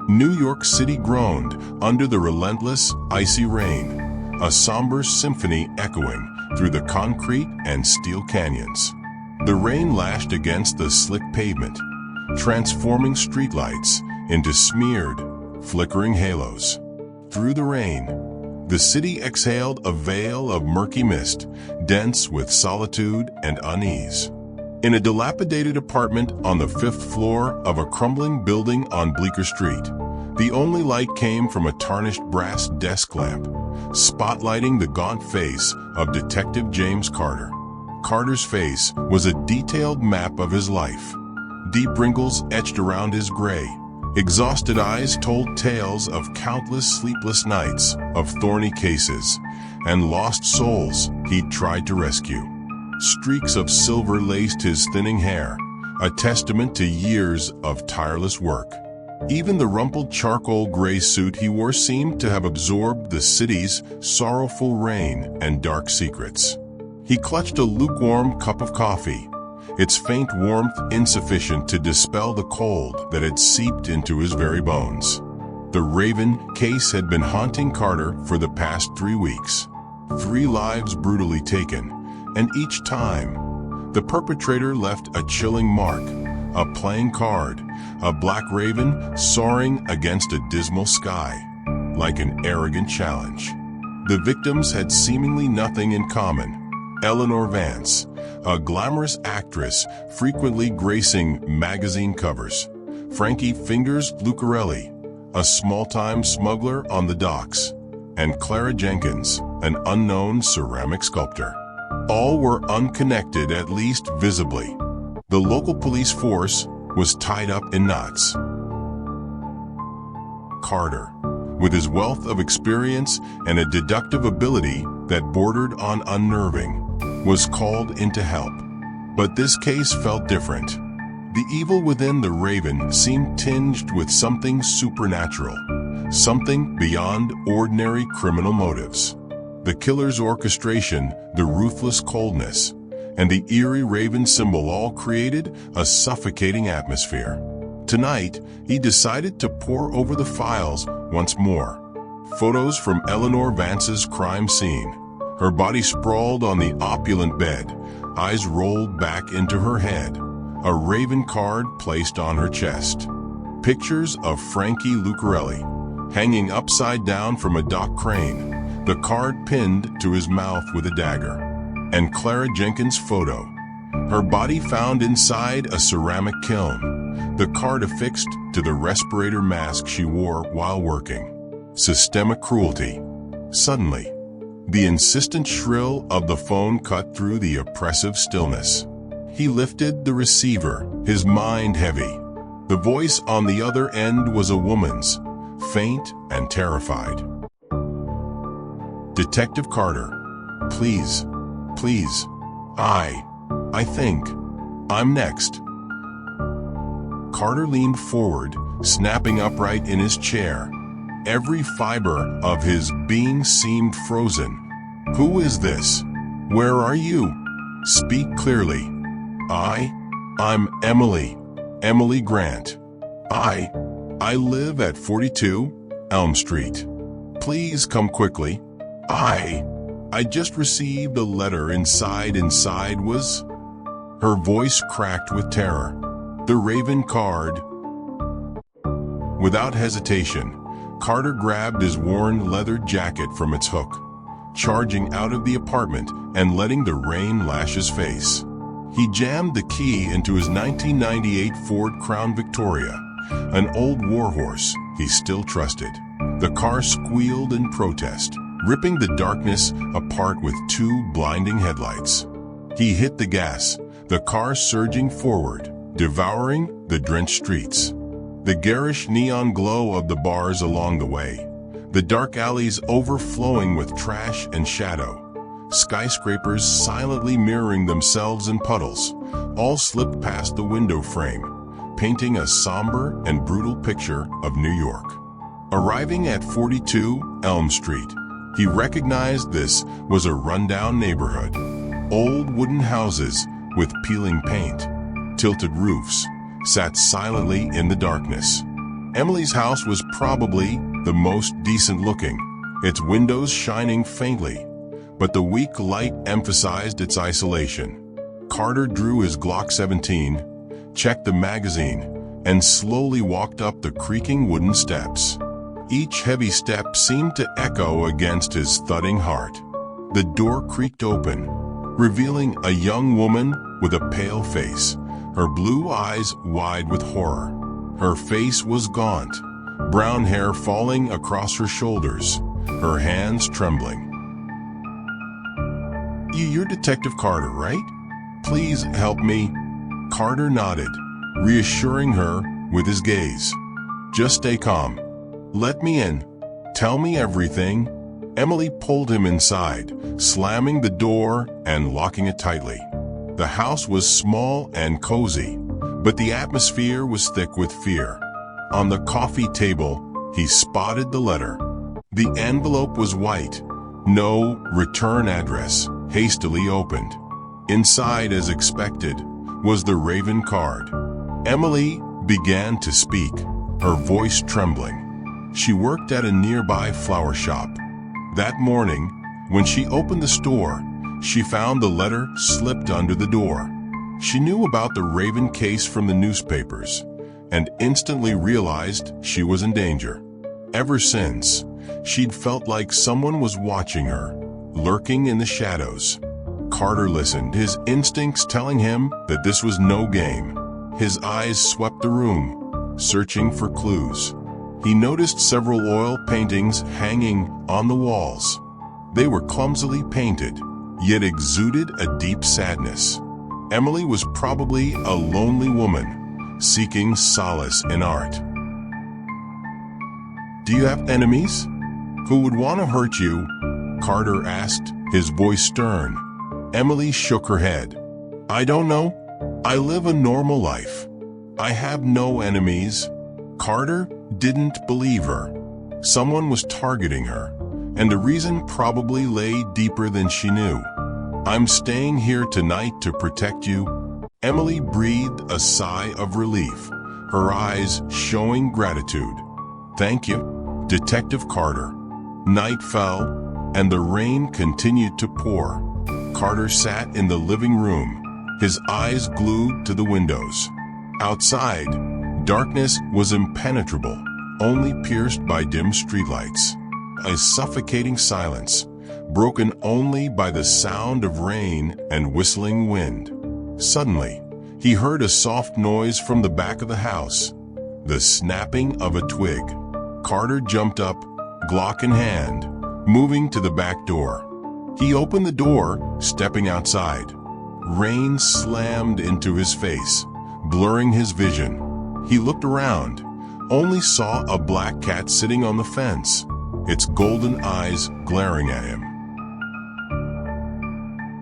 New York City groaned under the relentless, icy rain, a somber symphony echoing through the concrete and steel canyons. The rain lashed against the slick pavement, transforming streetlights into smeared, flickering halos. Through the rain, the city exhaled a veil of murky mist, dense with solitude and unease. In a dilapidated apartment on the 5th floor of a crumbling building on Bleecker Street, the only light came from a tarnished brass desk lamp, spotlighting the gaunt face of Detective James Carter. Carter's face was a detailed map of his life. Deep wrinkles etched around his gray, exhausted eyes told tales of countless sleepless nights, of thorny cases, and lost souls he'd tried to rescue. Streaks of silver laced his thinning hair, a testament to years of tireless work. Even the rumpled charcoal gray suit he wore seemed to have absorbed the city's sorrowful rain and dark secrets. He clutched a lukewarm cup of coffee, its faint warmth insufficient to dispel the cold that had seeped into his very bones. The Raven case had been haunting Carter for the past 3 weeks. 3 lives brutally taken, and each time, the perpetrator left a chilling mark, a playing card, a black raven soaring against a dismal sky, like an arrogant challenge. The victims had seemingly nothing in common. Eleanor Vance, a glamorous actress frequently gracing magazine covers. Frankie Fingers Lucarelli, a small-time smuggler on the docks. And Clara Jenkins, an unknown ceramic sculptor. All were unconnected, at least visibly. The local police force was tied up in knots. Carter, with his wealth of experience and a deductive ability that bordered on unnerving, was called in to help. But this case felt different. The evil within the Raven seemed tinged with something supernatural, something beyond ordinary criminal motives. The killer's orchestration, the ruthless coldness, and the eerie Raven symbol all created a suffocating atmosphere. Tonight, he decided to pore over the files once more. Photos from Eleanor Vance's crime scene. Her body sprawled on the opulent bed, eyes rolled back into her head, a Raven card placed on her chest. Pictures of Frankie Lucarelli, hanging upside down from a dock crane, the card pinned to his mouth with a dagger. And Clara Jenkins' photo, her body found inside a ceramic kiln, the card affixed to the respirator mask she wore while working. Systemic cruelty. Suddenly, the insistent shrill of the phone cut through the oppressive stillness. He lifted the receiver, his mind heavy. The voice on the other end was a woman's, faint and terrified. Detective Carter, please, I think, I'm next. Carter leaned forward, snapping upright in his chair. Every fiber of his being seemed frozen. Who is this? Where are you? Speak clearly. I'm Emily Grant. I live at 42 Elm Street. Please come quickly. I just received a letter. Inside was... Her voice cracked with terror. The Raven card. Without hesitation, Carter grabbed his worn leather jacket from its hook, charging out of the apartment and letting the rain lash his face. He jammed the key into his 1998 Ford Crown Victoria, an old warhorse he still trusted. The car squealed in protest, ripping the darkness apart with 2 blinding headlights. He hit the gas, the car surging forward, devouring the drenched streets. The garish neon glow of the bars along the way, the dark alleys overflowing with trash and shadow, skyscrapers silently mirroring themselves in puddles, all slipped past the window frame, painting a somber and brutal picture of New York. Arriving at 42 Elm Street, he recognized this was a rundown neighborhood. Old wooden houses with peeling paint, tilted roofs, sat silently in the darkness. Emily's house was probably the most decent looking, its windows shining faintly, but the weak light emphasized its isolation. Carter drew his Glock 17, checked the magazine, and slowly walked up the creaking wooden steps. Each heavy step seemed to echo against his thudding heart. The door creaked open, revealing a young woman with a pale face, her blue eyes wide with horror. Her face was gaunt, brown hair falling across her shoulders, her hands trembling. You're Detective Carter, right? Please help me." Carter nodded, reassuring her with his gaze. "Just stay calm. Let me in. Tell me everything." Emily pulled him inside, slamming the door and locking it tightly. The house was small and cozy, but the atmosphere was thick with fear. On the coffee table, he spotted the letter. The envelope was white, no return address, hastily opened. Inside, as expected, was the Raven card. Emily began to speak, her voice trembling. She worked at a nearby flower shop. That morning, when she opened the store, she found the letter slipped under the door. She knew about the Raven case from the newspapers and instantly realized she was in danger. Ever since, she'd felt like someone was watching her, lurking in the shadows. Carter listened, his instincts telling him that this was no game. His eyes swept the room, searching for clues. He noticed several oil paintings hanging on the walls. They were clumsily painted, yet exuded a deep sadness. Emily was probably a lonely woman, seeking solace in art. "Do you have enemies? Who would want to hurt you?" Carter asked, his voice stern. Emily shook her head. "I don't know. I live a normal life. I have no enemies." Carter didn't believe her. Someone was targeting her, and the reason probably lay deeper than she knew. "I'm staying here tonight to protect you." Emily breathed a sigh of relief, her eyes showing gratitude. "Thank you, Detective Carter." Night fell, and the rain continued to pour. Carter sat in the living room, his eyes glued to the windows. Outside, darkness was impenetrable, only pierced by dim streetlights. A suffocating silence, broken only by the sound of rain and whistling wind. Suddenly, he heard a soft noise from the back of the house, the snapping of a twig. Carter jumped up, Glock in hand, moving to the back door. He opened the door, stepping outside. Rain slammed into his face, blurring his vision. He looked around, only saw a black cat sitting on the fence, its golden eyes glaring at him.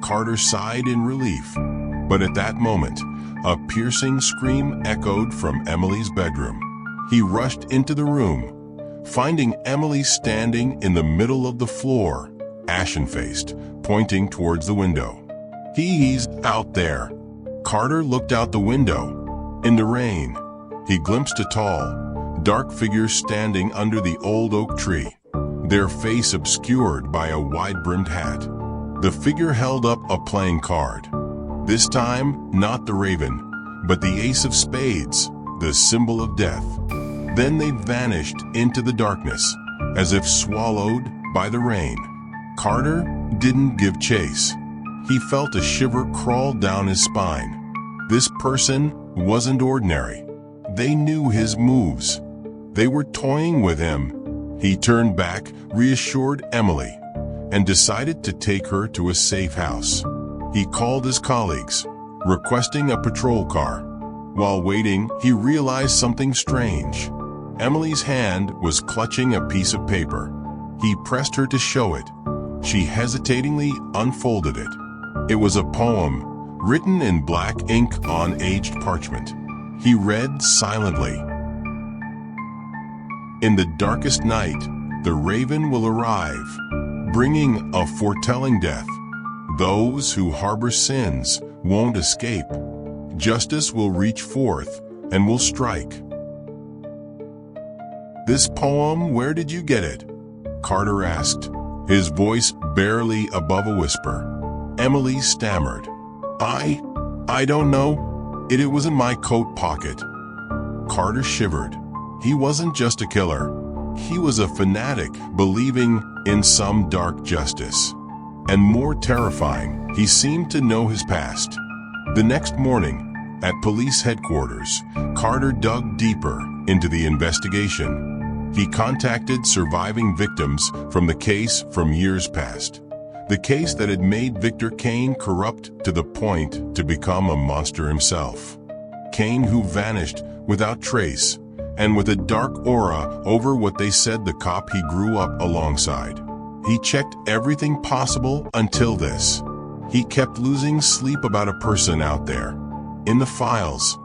Carter sighed in relief, but at that moment, a piercing scream echoed from Emily's bedroom. He rushed into the room, finding Emily standing in the middle of the floor, ashen-faced, pointing towards the window. "He's out there." Carter looked out the window. In the rain, he glimpsed a tall, dark figure standing under the old oak tree, their face obscured by a wide-brimmed hat. The figure held up a playing card. This time, not the Raven, but the Ace of Spades, the symbol of death. Then they vanished into the darkness, as if swallowed by the rain. Carter didn't give chase. He felt a shiver crawl down his spine. This person wasn't ordinary. They knew his moves. They were toying with him. He turned back, reassured Emily, and decided to take her to a safe house. He called his colleagues, requesting a patrol car. While waiting, he realized something strange. Emily's hand was clutching a piece of paper. He pressed her to show it. She hesitatingly unfolded it. It was a poem, written in black ink on aged parchment. He read silently. "In the darkest night, the raven will arrive, bringing a foretelling death. Those who harbor sins won't escape. Justice will reach forth and will strike." "This poem, where did you get it?" Carter asked, his voice barely above a whisper. Emily stammered, I don't know. It was in my coat pocket." Carter shivered. He wasn't just a killer. He was a fanatic believing in some dark justice. And more terrifying, he seemed to know his past. The next morning, at police headquarters, Carter dug deeper into the investigation. He contacted surviving victims from the case from years past. The case that had made Victor Kane corrupt to the point to become a monster himself. Kane, who vanished without trace and with a dark aura over what they said the cop he grew up alongside. He checked everything possible until this. He kept losing sleep about a person out there. In the files,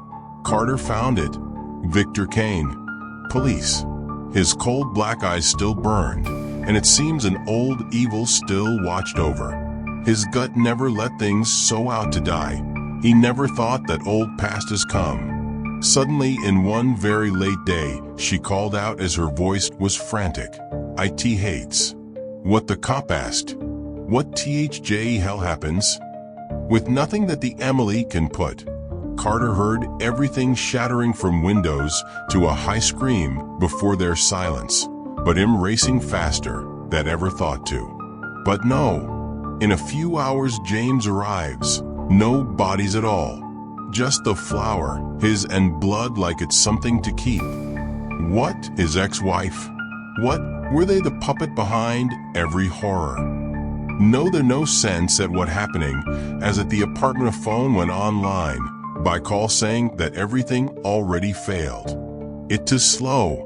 Carter found it. Victor Kane. Police. His cold black eyes still burned, and it seems an old evil still watched over. His gut never let things so out to die. He never thought that old past has come. Suddenly, in one very late day, she called out as her voice was frantic. "It hates." What the cop asked. "What THJ hell happens?" With nothing that the Emily can put, Carter heard everything shattering from windows to a high scream before their silence, but him racing faster than ever thought to. But no. In a few hours James arrives. No bodies at all. Just the flower, his and blood like it's something to keep. What? His ex-wife? What? Were they the puppet behind every horror? No, there no sense at what happening, as at the apartment phone went online, by call saying that everything already failed. It too slow.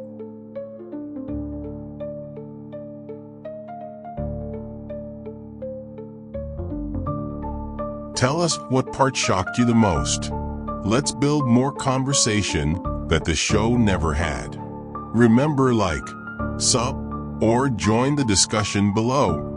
Tell us what part shocked you the most. Let's build more conversation that the show never had. Remember, like, sub, or join the discussion below.